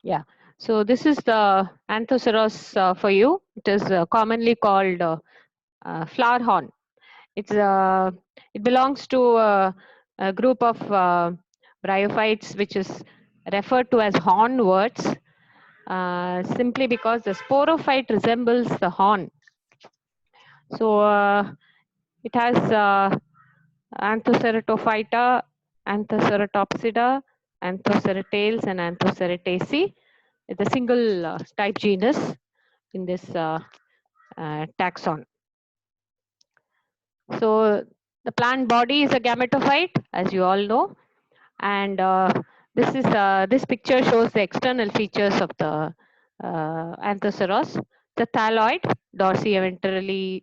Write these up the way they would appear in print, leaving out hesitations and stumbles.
Yeah. So this is the anthoceros for you. It is commonly called flower horn. It's it belongs to a group of bryophytes, which is referred to as hornworts, simply because the sporophyte resembles the horn. So it has Anthoceratophyta, Anthoceratopsida, Anthoceratales, and Anthocerataceae. It's a single type genus in this taxon. So the plant body is a gametophyte, as you all know, and this picture shows the external features of the anthoceros. The thalloid, dorsi-ventrally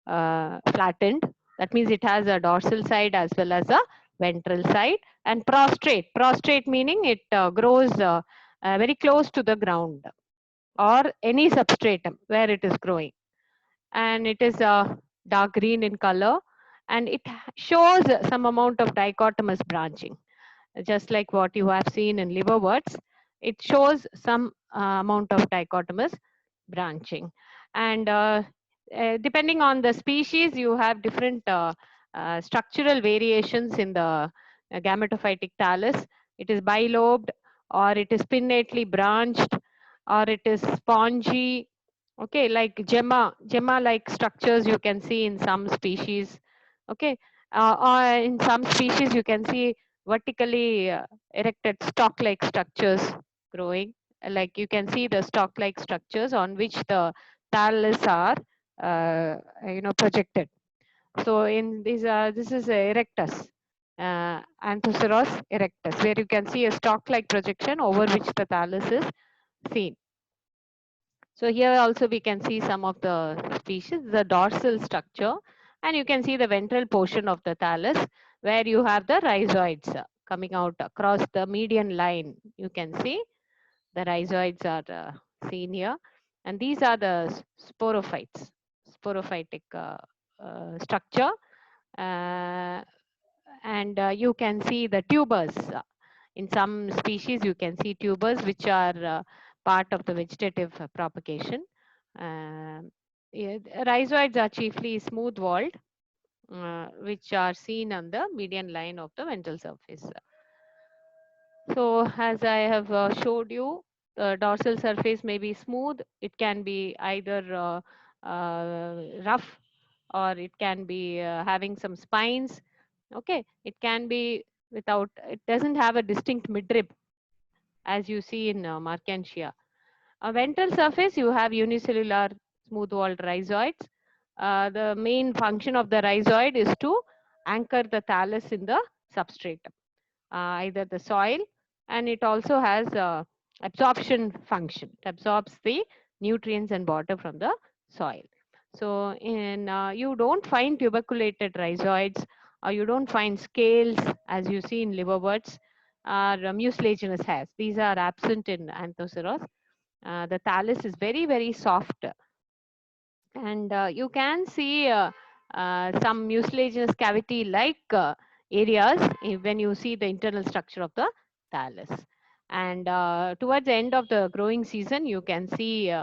flattened. That means it has a dorsal side as well as a ventral side, and prostrate. Prostrate meaning it grows very close to the ground or any substratum where it is growing, and it is dark green in color, and it shows some amount of dichotomous branching, just like what you have seen in liverworts. It shows some amount of dichotomous branching, and depending on the species, you have different structural variations in the gametophytic thallus. It is bilobed, or it is pinnately branched, or it is spongy. Okay, like gemma like structures you can see in some species. Okay, or in some species you can see vertically erected stalk-like structures growing. Like you can see the stalk-like structures on which the thallus are, projected. So in these, this is erectus, Anthoceros erectus, where you can see a stalk-like projection over which the thallus is seen. So here also we can see some of the species, the dorsal structure, and you can see the ventral portion of the thallus where you have the rhizoids coming out across the median line. You can see the rhizoids are seen here, and these are the sporophytes, sporophytic structure, uh, and you can see the tubers. In some species, you can see tubers which are part of the vegetative propagation. Yeah, rhizoids are chiefly smooth walled, which are seen on the median line of the ventral surface. So as I have showed you, the dorsal surface may be smooth. It can be either rough, or it can be having some spines. Okay, it can be without, it doesn't have a distinct midrib as you see in Markantia. A ventral surface, you have unicellular smooth walled rhizoids. The main function of the rhizoid is to anchor the thallus in the substratum, either the soil, and it also has absorption function. It absorbs the nutrients and water from the soil. So in you don't find tuberculated rhizoids, or you don't find scales as you see in liverworts, or mucilaginous hairs. These are absent in anthoceros. The thallus is very, very soft, and you can see some mucilaginous cavity like areas when you see the internal structure of the thallus. And towards the end of the growing season, you can see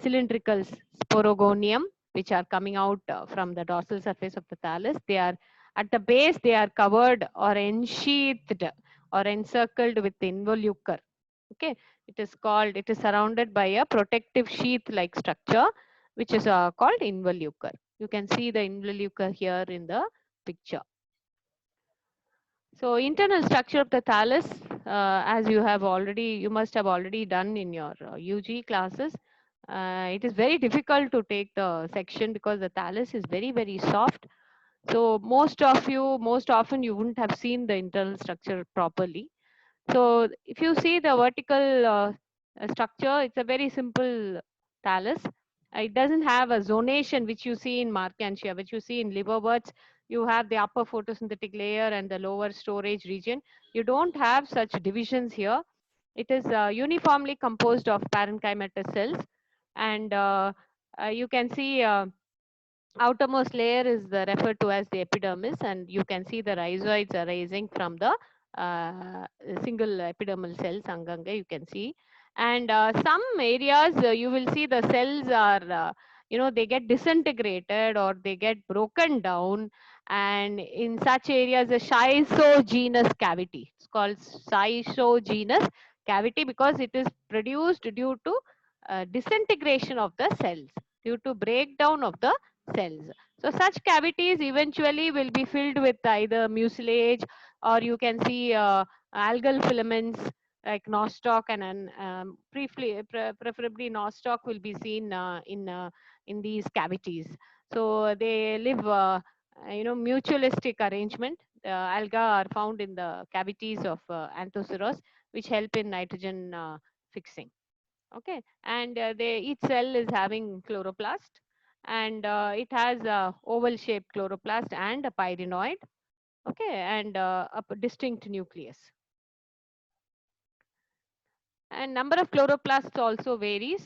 cylindrical sporogonium, which are coming out from the dorsal surface of the thallus. They are at the base, they are covered or ensheathed or encircled with involucre. Okay, it is surrounded by a protective sheath like structure, which is called involucre. You can see the involucre here in the picture. So internal structure of the thallus, as you must have already done in your UG classes. It is very difficult to take the section because the thallus is very, very soft. So most often you wouldn't have seen the internal structure properly. So if you see the vertical structure, it's a very simple thallus. It doesn't have a zonation which you see in Markantia, which you see in liverworts. You have the upper photosynthetic layer and the lower storage region. You don't have such divisions here. It is uniformly composed of parenchymatous cells, and you can see outermost layer is referred to as the epidermis, and you can see the rhizoids arising from the single epidermal cells, anganga, you can see. And some areas you will see the cells are they get disintegrated or they get broken down, and in such areas a schizogenous cavity, it's called schizogenous cavity because it is produced due to disintegration of the cells, due to breakdown of the cells. So such cavities eventually will be filled with either mucilage, or you can see algal filaments like nostoc, and preferably nostoc will be seen in these cavities. So they live mutualistic arrangement. The alga are found in the cavities of anthoceros, which help in nitrogen fixing. Okay, and each cell is having chloroplast, and it has a oval shaped chloroplast and a pyrenoid. Okay, and a distinct nucleus. And number of chloroplasts also varies.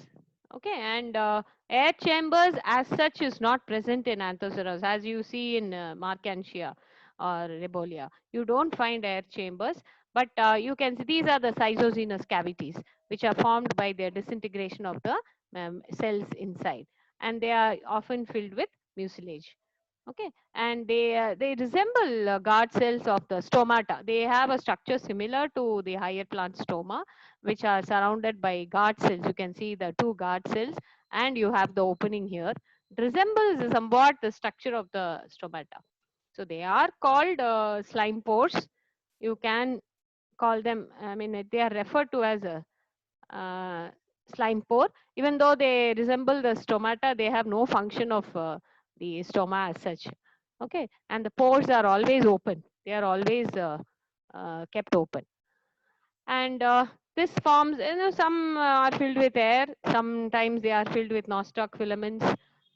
Okay, and air chambers as such is not present in anthoceros, as you see in marcantia or rebolia. You don't find air chambers, but you can see these are the cystogenous cavities which are formed by the disintegration of the cells inside, and they are often filled with mucilage. Okay, and they resemble guard cells of the stomata. They have a structure similar to the higher plant stoma, which are surrounded by guard cells. You can see the two guard cells, and you have the opening here. It resembles somewhat the structure of the stomata. So they are called slime pores. You can call them, I mean, they are referred to as a uh, slime pore. Even though they resemble the stomata, they have no function of the stoma as such. Okay, and the pores are always open. They are always kept open. And this forms, some are filled with air, sometimes they are filled with nostoc filaments.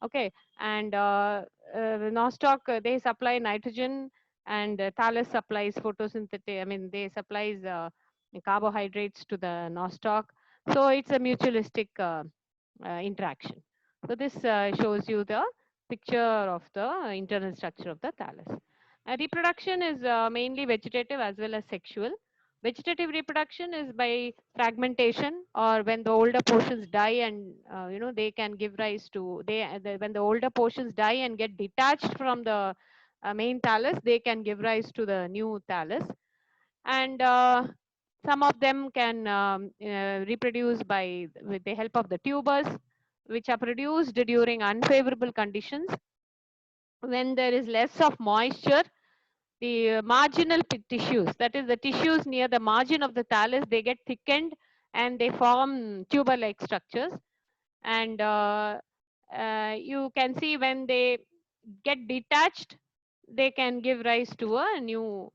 Okay, and nostoc, they supply nitrogen, and thallus supplies photosynthetic, I mean they supplies carbohydrates to the nostoc. So it's a mutualistic interaction. So this shows you the picture of the internal structure of the thallus. Reproduction is mainly vegetative as well as sexual. Vegetative reproduction is by fragmentation, or when the older portions die, and they can give rise to when the older portions die and get detached from the main thallus, they can give rise to the new thallus. And some of them can reproduce by with the help of the tubers, which are produced during unfavorable conditions. When there is less of moisture, the marginal tissues, that is the tissues near the margin of the thallus, they get thickened and they form tuber like structures. And you can see when they get detached, they can give rise to a new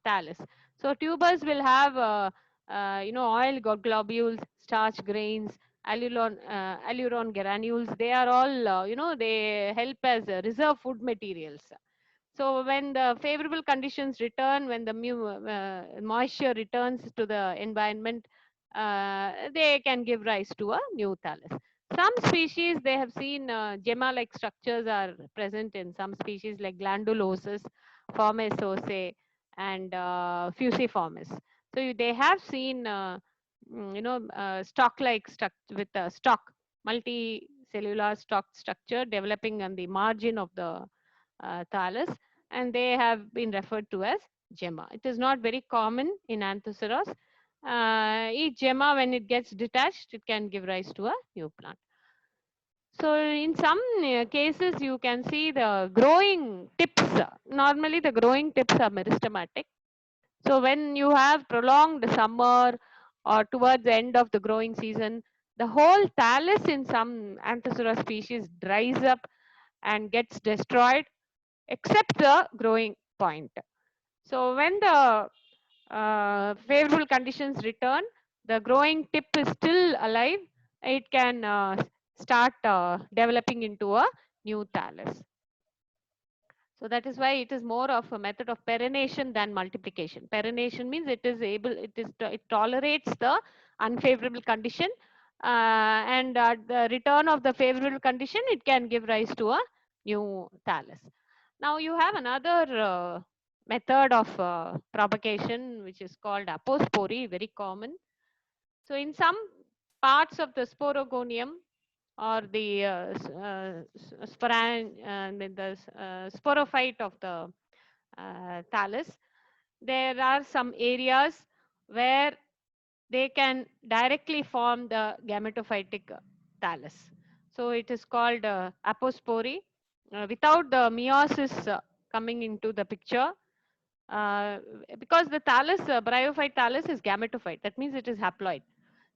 thallus. So tubers will have oil globules, starch grains, alluron granules. They are all they help as reserve food materials. So when the favorable conditions return, when the moisture returns to the environment, they can give rise to a new thallus. Some species, they have seen gemma-like structures are present in some species like glandulosus, formosose, and fusiformis. So they have seen, stalk-like structure with a stalk, multicellular stalk structure developing on the margin of the thallus, and they have been referred to as gemma. It is not very common in anthoceros. Each gemma, when it gets detached, it can give rise to a new plant. So in some cases, you can see the growing tips. Normally, the growing tips are meristematic. So when you have prolonged summer or towards the end of the growing season, the whole thallus in some anthoceros species dries up and gets destroyed except the growing point. So when the favorable conditions return, the growing tip is still alive. It can start developing into a new thallus. So that is why it is more of a method of perennation than multiplication. Perennation means it tolerates the unfavorable condition, and at the return of the favorable condition, it can give rise to a new thallus. Now you have another method of propagation which is called apospory, very common. So in some parts of the sporogonium or the sporophyte of the thallus. There are some areas where they can directly form the gametophytic thallus. So it is called apospory. Without the meiosis coming into the picture, uh, because the thallus, bryophyte thallus is gametophyte. That means it is haploid.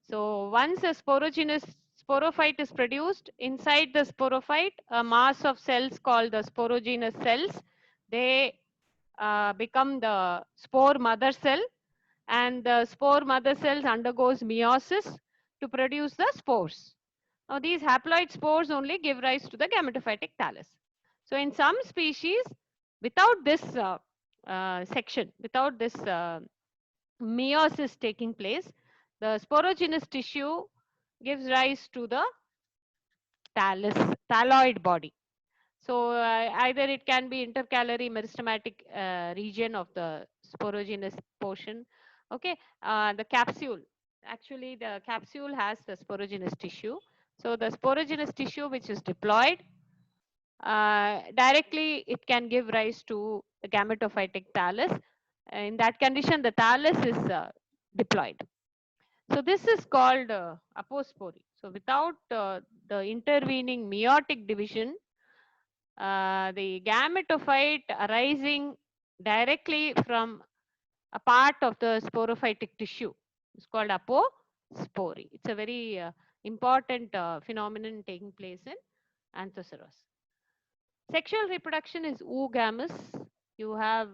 So once a sporogenous sporophyte is produced, inside the sporophyte, a mass of cells called the sporogenous cells, they become the spore mother cell, and the spore mother cells undergoes meiosis to produce the spores. Now these haploid spores only give rise to the gametophytic thallus. So in some species, without this section, without this meiosis taking place, the sporogenous tissue gives rise to the thallus, thalloid body. So either it can be intercalary meristematic region of the sporogenous portion. Okay, the capsule. Actually, the capsule has the sporogenous tissue. So the sporogenous tissue which is diploid, directly it can give rise to the gametophytic thallus. In that condition, the thallus is diploid. So this is called apospory. So without the intervening meiotic division, the gametophyte arising directly from a part of the sporophytic tissue is called apospory. It's a very important phenomenon taking place in anthoceros. Sexual reproduction is oogamous. You have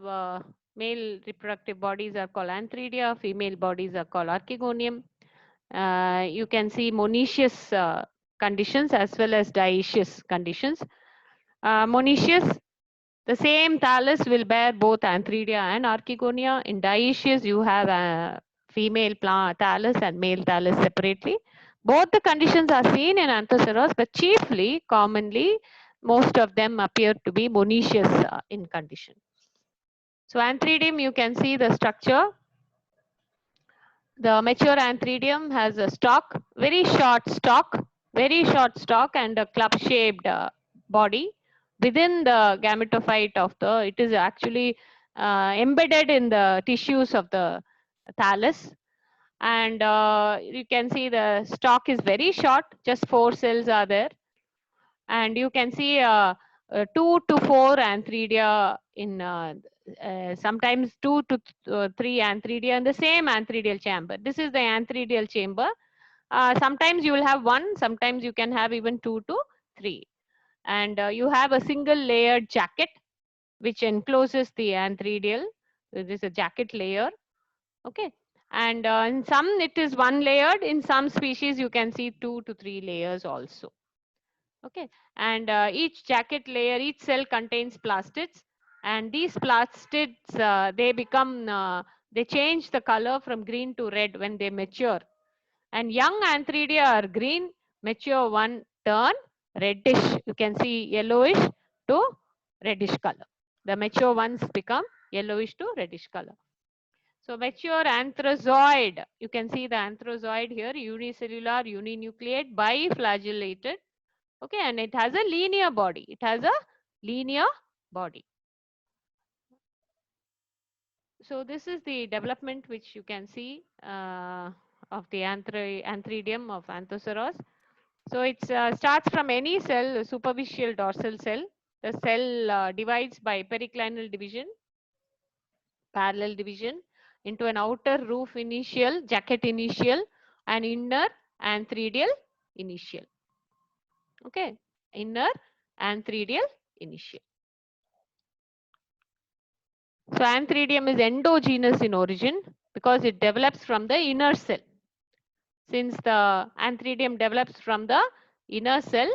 male reproductive bodies are called antheridia, female bodies are called archegonium. You can see monoecious conditions as well as dioecious conditions. Monoecious, the same thallus will bear both antheridia and archegonia. In dioecious, you have a female thallus and male thallus separately. Both the conditions are seen in anthoceros, but chiefly, commonly, most of them appear to be monoecious in condition. So antheridium, you can see the structure. The mature antheridium has a stalk, very short stalk and a club-shaped body. Within the gametophyte of the, it is actually embedded in the tissues of the thallus. And you can see the stalk is very short, just 4 cells are there. And you can see 2 to 4 antheridia in sometimes 2 to 3 antheridia in the same antheridial chamber. This is the antheridial chamber. Sometimes you will have 1, sometimes you can have even 2 to 3. And you have a single layered jacket which encloses the antheridial. This is a jacket layer. Okay. And in some it is 1 layered. In some species you can see 2 to 3 layers also. Okay, and each jacket layer, each cell contains plastids, and these plastids they change the color from green to red when they mature. And young antheridia are green, mature one turn reddish. You can see yellowish to reddish color. The mature ones become yellowish to reddish color. So mature anthrozoid, you can see the anthrozoid here, unicellular, uninucleate, biflagellated. Okay, and it has a linear body. It has a linear body. So this is the development which you can see of the antheridium of anthoceros. So it starts from any cell, superficial dorsal cell. The cell divides by periclinal division, parallel division, into an outer roof initial, jacket initial, and inner antheridial initial. Okay, inner antheridial initial. So antheridium is endogenous in origin because it develops from the inner cell. Since the antheridium develops from the inner cell,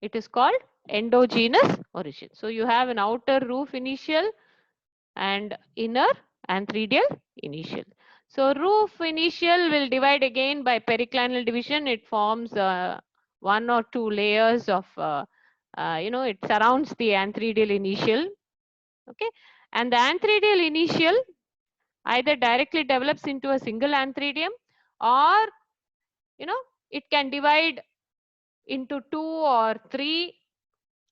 it is called endogenous origin. So you have an outer roof initial and inner antheridial initial. So roof initial will divide again by periclinal division. It forms 1 or 2 layers of, it surrounds the antheridial initial. Okay, and the antheridial initial either directly develops into a single antheridium or it can divide into 2 or 3.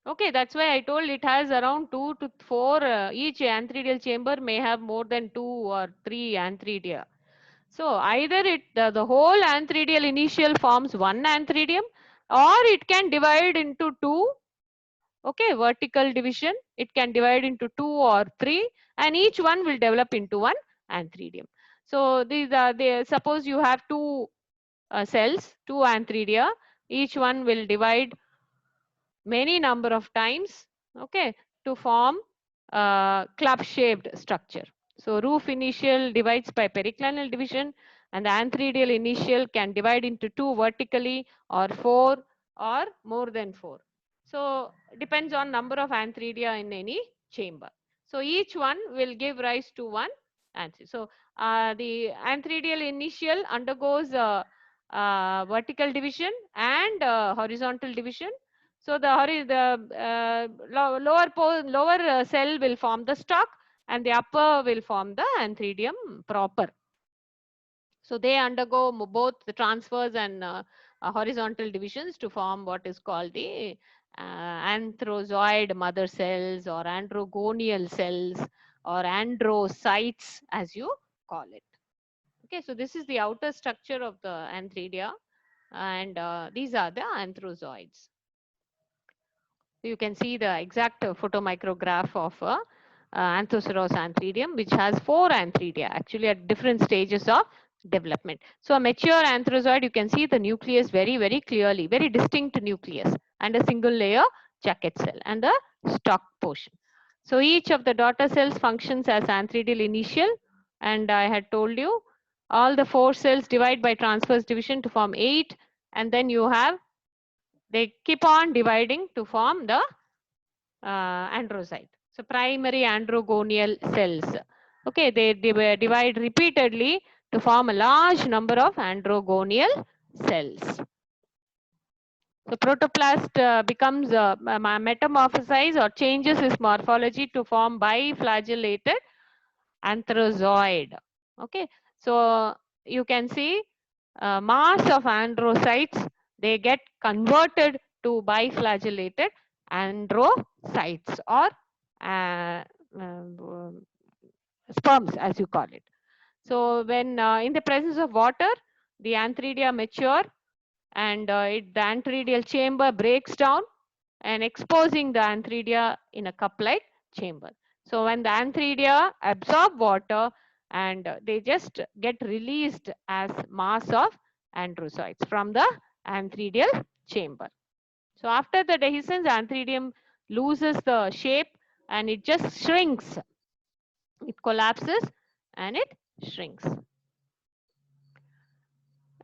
Okay, that's why I told it has around 2 to 4. Each antheridial chamber may have more than 2 or 3 antheridia. So either the whole antheridial initial forms one antheridium, or it can divide into 2. Okay, vertical division. It can divide into 2 or 3, and each one will develop into one antheridium. So these are the, suppose you have two cells, two antheridia. Each one will divide many number of times, okay, to form club shaped structure. So roof initial divides by periclinal division, and the antheridial initial can divide into 2 vertically, or 4, or more than 4. So depends on number of antheridia in any chamber. So each one will give rise to one antheridium. So the antheridial initial undergoes vertical division and horizontal division. So lower cell will form the stalk, and the upper will form the antheridium proper. So they undergo both the transverse and horizontal divisions to form what is called the anthrozoid mother cells, or androgonial cells, or androcytes, as you call it. Okay, so this is the outer structure of the antheridia, and these are the anthrozoids. You can see the exact photomicrograph of anthoceros antheridium, which has 4 antheridia, actually at different stages of development. So a mature anthrozoid, you can see the nucleus very, very clearly, very distinct nucleus, and a single layer jacket cell and the stalk portion. So each of the daughter cells functions as antheridial initial, and I had told you all the 4 cells divide by transverse division to form 8, and then you have, they keep on dividing to form the androcyte. So primary androgonial cells. Okay, they divide repeatedly to form a large number of androgonial cells. So protoplast becomes metamorphosized or changes its morphology to form biflagellated anthrozoid. Okay, so you can see mass of androcytes, they get converted to biflagellated androcytes, or sperms, as you call it. So when in the presence of water, the antheridia mature, and the antheridial chamber breaks down and exposing the antheridia in a cup-like chamber. So when the antheridia absorb water, and they just get released as mass of androcytes from the antheridial chamber. So after the dehiscence, antheridium loses the shape and it just shrinks. It collapses and it shrinks.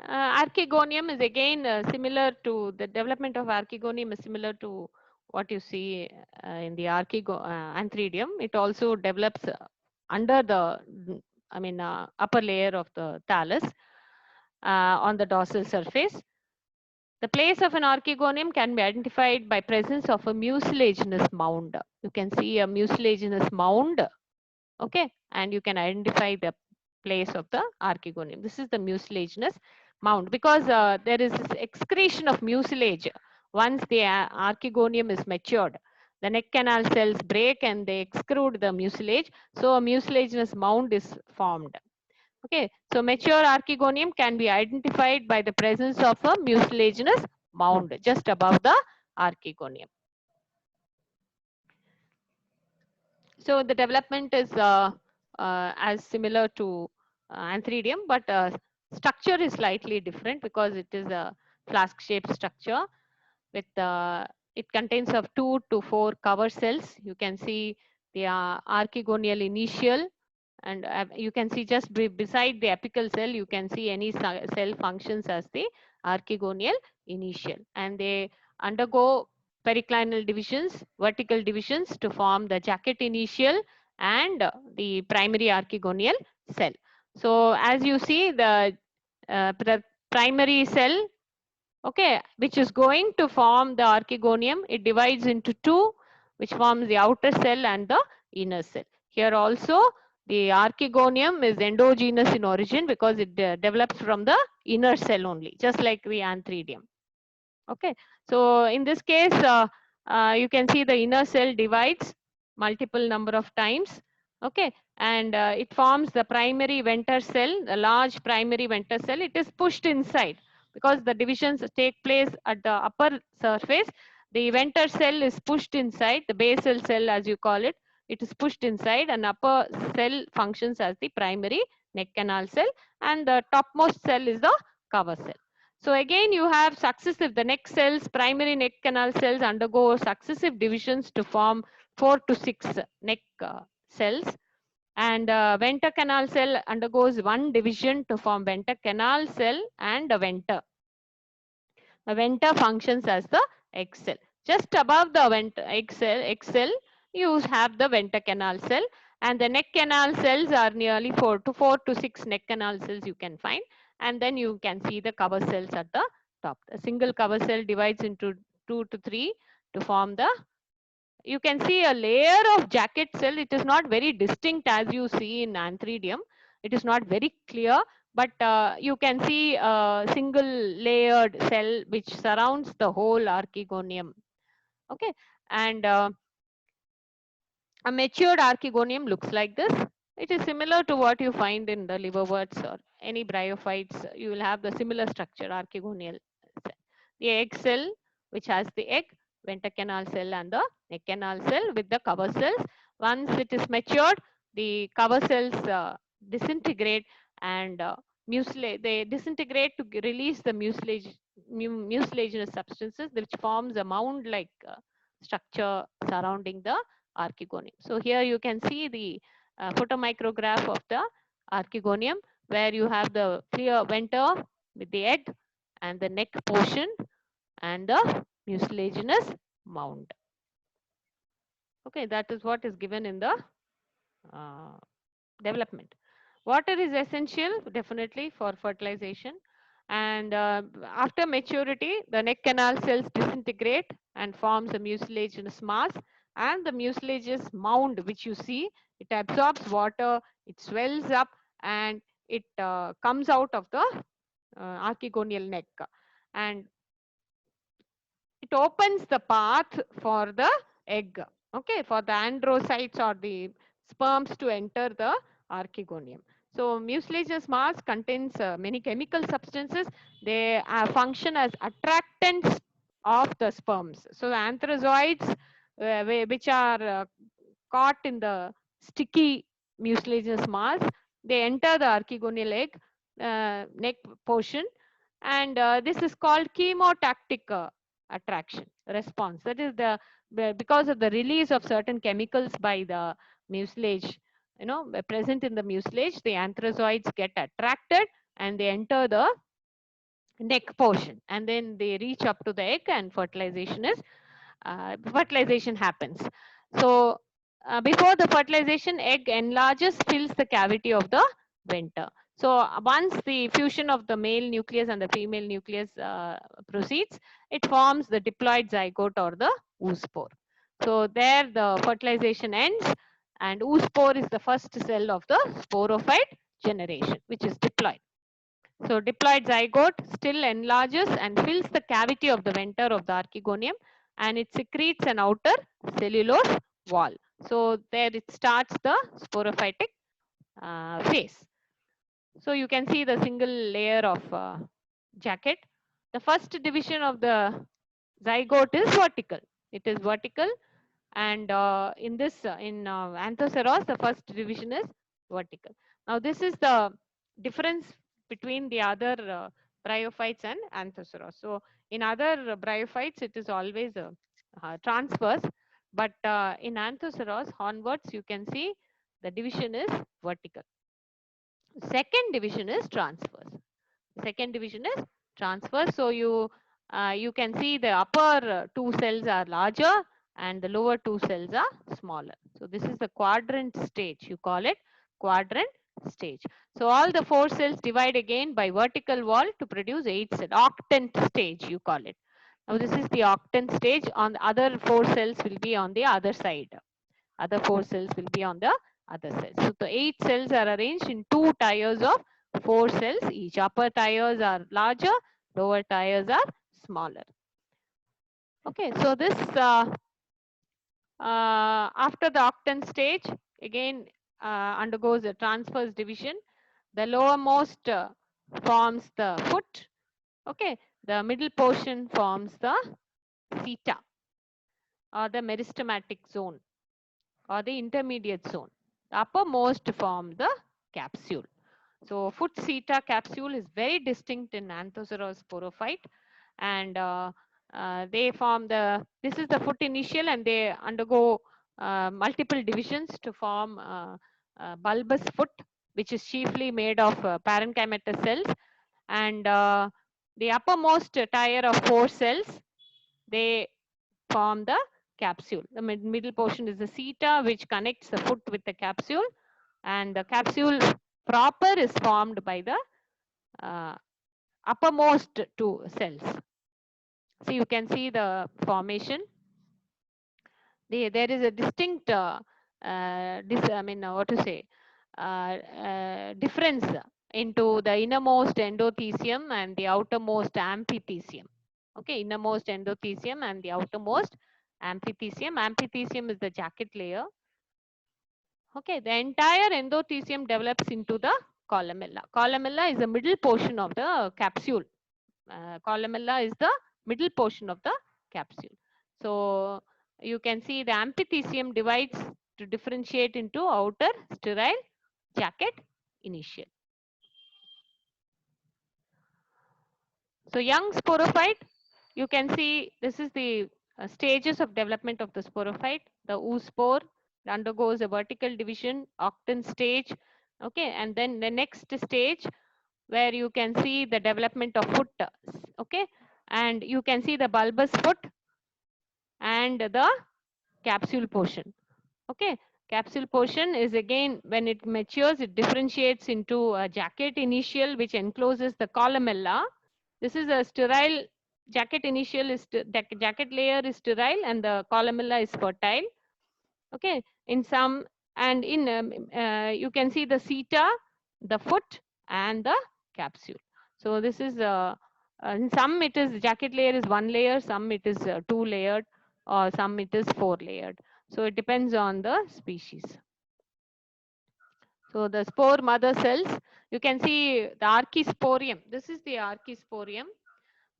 Archegonium is again similar to, the development of archegonium is similar to what you see in the antheridium. It also develops under the, upper layer of the thallus on the dorsal surface. The place of an archegonium can be identified by presence of a mucilaginous mound. You can see a mucilaginous mound, okay, and you can identify the place of the archegonium. This is the mucilaginous mound, because there is this excretion of mucilage once the archegonium is matured. The neck canal cells break and they excrete the mucilage, so a mucilaginous mound is formed. Okay, so mature archegonium can be identified by the presence of a mucilaginous mound just above the archegonium. So the development is as similar to antheridium, but structure is slightly different because it is a flask-shaped structure with it contains of 2 to 4 cover cells. You can see the archegonial initial, and you can see just beside the apical cell, you can see any cell functions as the archegonial initial, and they undergo periclinal divisions, vertical divisions to form the jacket initial and the primary archegonial cell. So as you see, the primary cell, okay, which is going to form the archegonium, it divides into 2, which forms the outer cell and the inner cell. Here also The archegonium is endogenous in origin because it develops from the inner cell only, just like the antheridium. Okay, so in this case, you can see the inner cell divides multiple number of times. Okay, and it forms the primary venter cell, the large primary venter cell. It is pushed inside because the divisions take place at the upper surface. The venter cell is pushed inside, the basal cell as you call it. It is pushed inside, and upper cell functions as the primary neck canal cell, and the topmost cell is the cover cell. So again, you have successive, the neck cells, primary neck canal cells undergo successive divisions to form 4 to 6 neck cells. And venter canal cell undergoes one division to form venter canal cell and a venter. The venter functions as the egg cell. Just above the venter egg cell, you have the venter canal cell, and the neck canal cells are nearly 4 to 6 neck canal cells you can find, and then you can see the cover cells at the top. A single cover cell divides into 2 to 3 to form the, you can see a layer of jacket cell. It is not very distinct as you see in antheridium. It is not very clear, but you can see a single layered cell which surrounds the whole archegonium. Okay, and a matured archegonium looks like this. It is similar to what you find in the liverworts or any bryophytes. You will have the similar structure, archegonial cell. The egg cell, which has the egg, venter canal cell, and the neck canal cell with the cover cells. Once it is matured, the cover cells disintegrate and they disintegrate to release the mucilaginous substances, which forms a mound-like structure surrounding the archegonium. So here you can see the photomicrograph of the archegonium, where you have the clear venter with the egg and the neck portion and the mucilaginous mound. Okay, that is what is given in the uh, development. Water is essential definitely for fertilization, and after maturity the neck canal cells disintegrate and forms a mucilaginous mass, and the mucilaginous mound which you see, it absorbs water, it swells up, and it comes out of the archegonial neck, and it opens the path for the egg, okay, for the androcytes or the sperms to enter the archegonium. So mucilaginous mass contains many chemical substances. They function as attractants of the sperms. So the anthrozoids, which are caught in the sticky mucilaginous mass, they enter the archegonial egg neck portion, and this is called chemotactic attraction response. That is because of the release of certain chemicals by the mucilage, present in the mucilage, the anthrozoids get attracted and they enter the neck portion, and then they reach up to the egg, and fertilization happens. So before the fertilization, egg enlarges, fills the cavity of the venter. So once the fusion of the male nucleus and the female nucleus proceeds, it forms the diploid zygote or the oospore. So there the fertilization ends, and oospore is the first cell of the sporophyte generation, which is diploid. So diploid zygote still enlarges and fills the cavity of the venter of the archegonium, and it secretes an outer cellulose wall. So there it starts the sporophytic phase. So you can see the single layer of jacket. The first division of the zygote is vertical. It is vertical, and in this anthoceros, the first division is vertical. Now this is the difference between the other bryophytes and anthoceros. So in other bryophytes it is always a transverse, but in anthoceros hornwarts you can see the division is vertical. Second division is transverse. Second division is transverse. So you can see the upper two cells are larger and the lower two cells are smaller. So this is the quadrant stage. You call it quadrant stage. So all the 4 cells divide again by vertical wall to produce 8 cells. Octant stage you call it. Now this is the octant stage. On the other 4 cells will be on the other side. Other 4 cells will be on the other cells. So the 8 cells are arranged in 2 tiers of 4 cells each. Upper tiers are larger, lower tiers are smaller. Okay, so this after the octant stage, again undergoes a transverse division. The lowermost forms the foot. Okay, the middle portion forms the theta or the meristematic zone or the intermediate zone. The uppermost form the capsule. So foot theta capsule is very distinct in anthoceros sporophyte, and they form this is the foot initial, and they undergo multiple divisions to form bulbous foot, which is chiefly made of parenchymatous cells, and the uppermost tier of 4 cells, they form the capsule. The middle portion is the theta, which connects the foot with the capsule, and the capsule proper is formed by the uh, uppermost 2 cells. So you can see the formation. There is a distinct, what to say, difference into the innermost endothecium and the outermost amphithecium. Okay, innermost endothecium and the outermost amphithecium. Amphithecium is the jacket layer. Okay, the entire endothecium develops into the columella. Columella is the middle portion of the capsule. Columella is the middle portion of the capsule. So you can see the amphithecium divides to differentiate into outer sterile jacket initial. So young sporophyte, you can see this is the stages of development of the sporophyte. The oospore undergoes a vertical division, octant stage, okay, and then the next stage where you can see the development of foot, okay, and you can see the bulbous foot and the capsule portion. Okay, capsule portion is again when it matures, it differentiates into a jacket initial which encloses the columella. This is a sterile jacket initial is jacket layer is sterile and the columella is fertile. Okay, in some and in you can see the theta, the foot and the capsule. So this is in some it is jacket layer is 1 layer, some it is 2 layered, or some it is 4 layered. So it depends on the species. So the spore mother cells, you can see the archisporium. This is the archisporium.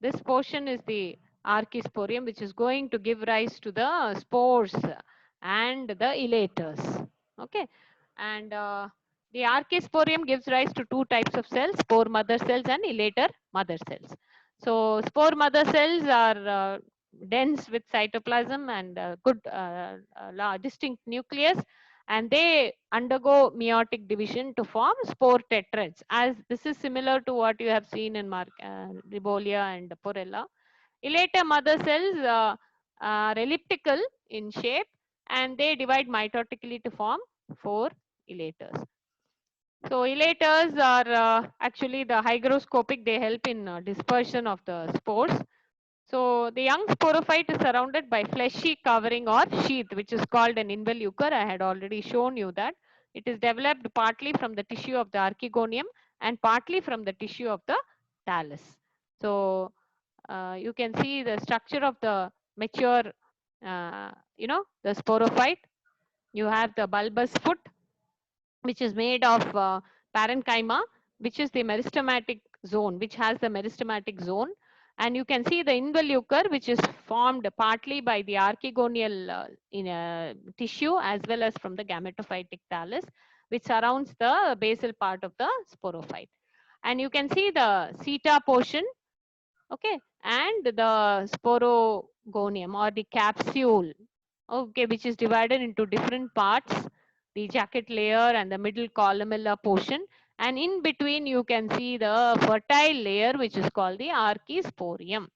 This portion is the archisporium, which is going to give rise to the spores and the elaters. Okay, and the archisporium gives rise to 2 types of cells: spore mother cells and elater mother cells. So spore mother cells are dense with cytoplasm and good distinct nucleus, and they undergo meiotic division to form spore tetrads. As this is similar to what you have seen in Ribolia and Porella. Elater mother cells are elliptical in shape, and they divide mitotically to form 4 elaters. So elaters are actually the hygroscopic, they help in dispersion of the spores. So the young sporophyte is surrounded by fleshy covering or sheath, which is called an involucre. I had already shown you that. It is developed partly from the tissue of the archegonium and partly from the tissue of the thallus. So you can see the structure of the mature, the sporophyte. You have the bulbous foot, which is made of parenchyma, which is the meristematic zone, which has the meristematic zone. And you can see the involucre, which is formed partly by the archegonial tissue as well as from the gametophytic thallus, which surrounds the basal part of the sporophyte. And you can see the theta portion, okay, and the sporogonium or the capsule, okay, which is divided into different parts, the jacket layer and the middle columella portion, and in between you can see the fertile layer, which is called the archisporium.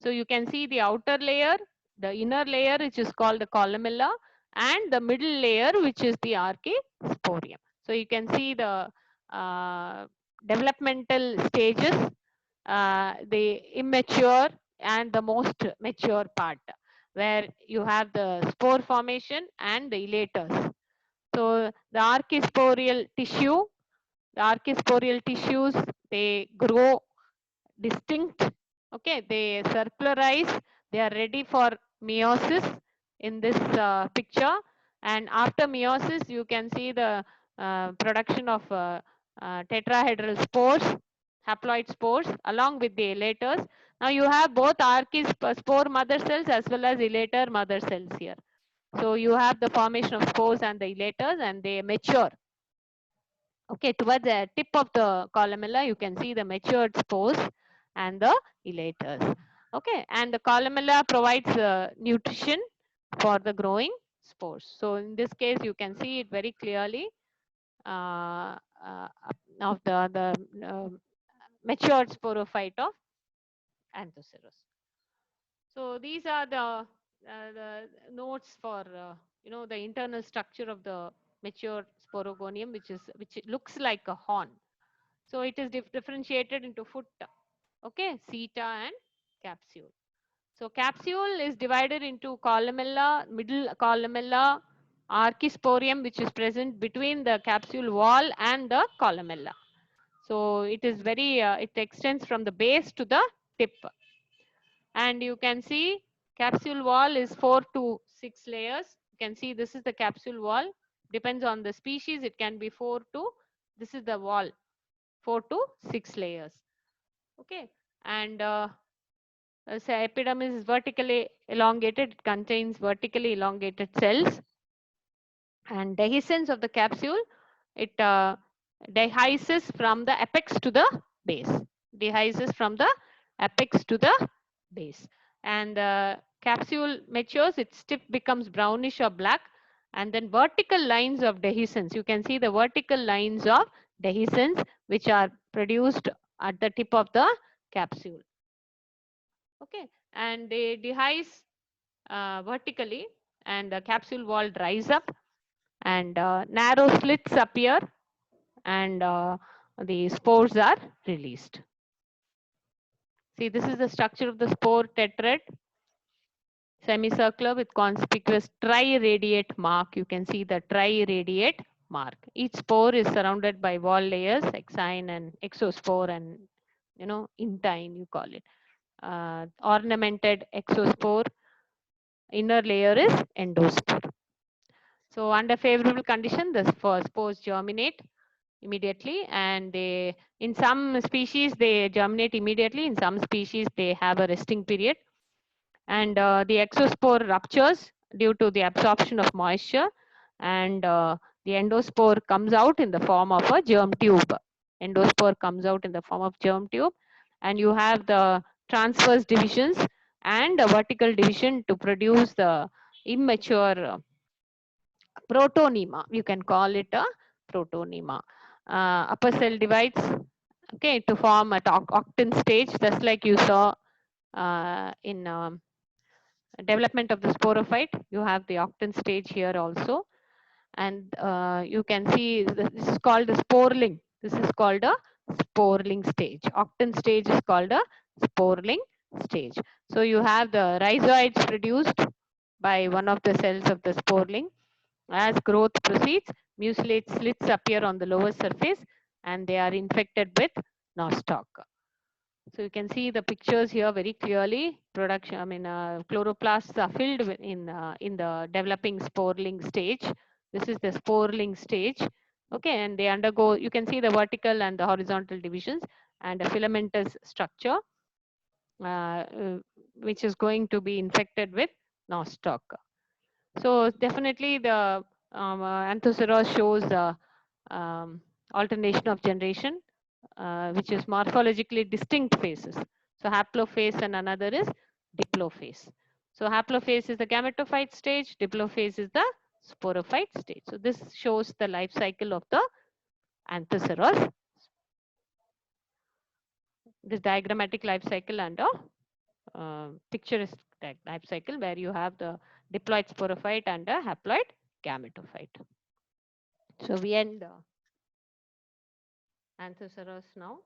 So you can see the outer layer, the inner layer, which is called the columella, and the middle layer, which is the archisporium. So you can see the developmental stages, the immature and the most mature part, where you have the spore formation and the elaters. So the archisporial tissues, they grow distinct. Okay, they circularize, they are ready for meiosis in this picture. And after meiosis, you can see the production of tetrahedral spores, haploid spores, along with the elaters. Now you have both spore mother cells as well as elater mother cells here. So you have the formation of spores and the elaters, and they mature. Okay, towards the tip of the columella, you can see the matured spores and the elaters. Okay, and the columella provides nutrition for the growing spores. So in this case, you can see it very clearly uh, uh, of the matured sporophyte of anthoceros. So these are the notes for the internal structure of the mature sporogonium, which looks like a horn. So it is differentiated into foot, okay, seta and capsule. So capsule is divided into columella, middle columella, archisporium, which is present between the capsule wall and the columella. So it is it extends from the base to the tip. And you can see capsule wall is 4 to 6 layers. You can see this is the capsule wall. Depends on the species, it can be 4 to, this is the wall, 4 to 6 layers. Okay, and say epidermis is vertically elongated. It contains vertically elongated cells. And dehiscence of the capsule, it dehisces from the apex to the base. Dehisces from the apex to the base. And the capsule matures, its tip becomes brownish or black. And then vertical lines of dehiscence. You can see the vertical lines of dehiscence which are produced at the tip of the capsule. Okay, and they dehisce vertically, and the capsule wall dries up, and narrow slits appear, and the spores are released. See, this is the structure of the spore tetrad, semicircular with conspicuous triradiate mark. You can see the triradiate mark. Each spore is surrounded by wall layers, exine and exospore, and intine, you call it. Ornamented exospore, inner layer is endospore. So under favorable condition, the spores germinate immediately, and in some species they germinate immediately. In some species they have a resting period, and the exospore ruptures due to the absorption of moisture, and the endospore comes out in the form of a germ tube. Endospore comes out in the form of germ tube, and you have the transverse divisions and a vertical division to produce the immature protonema. You can call it a protonema. Upper cell divides, okay, to form a octane stage, just like you saw in development of the sporophyte. You have the octane stage here also, and you can see this is called the sporling. This is called a sporling stage. Octane stage is called a sporling stage. So you have the rhizoids produced by one of the cells of the sporling. As growth proceeds, mucilate slits appear on the lower surface, and they are infected with nostoc. So you can see the pictures here very clearly. Chloroplasts are filled in the developing sporling stage. This is the sporling stage. Okay, and they undergo, you can see the vertical and the horizontal divisions, and a filamentous structure, which is going to be infected with nostoc. So definitely the anthoceros shows um, alternation of generation, which is morphologically distinct phases. So haplophase and another is diplophase. So haplophase is the gametophyte stage, diplophase is the sporophyte stage. So this shows the life cycle of the anthoceros. This diagrammatic life cycle and a picturesque life cycle where you have the diploid sporophyte and a haploid gametophyte. So we end anthoceros now.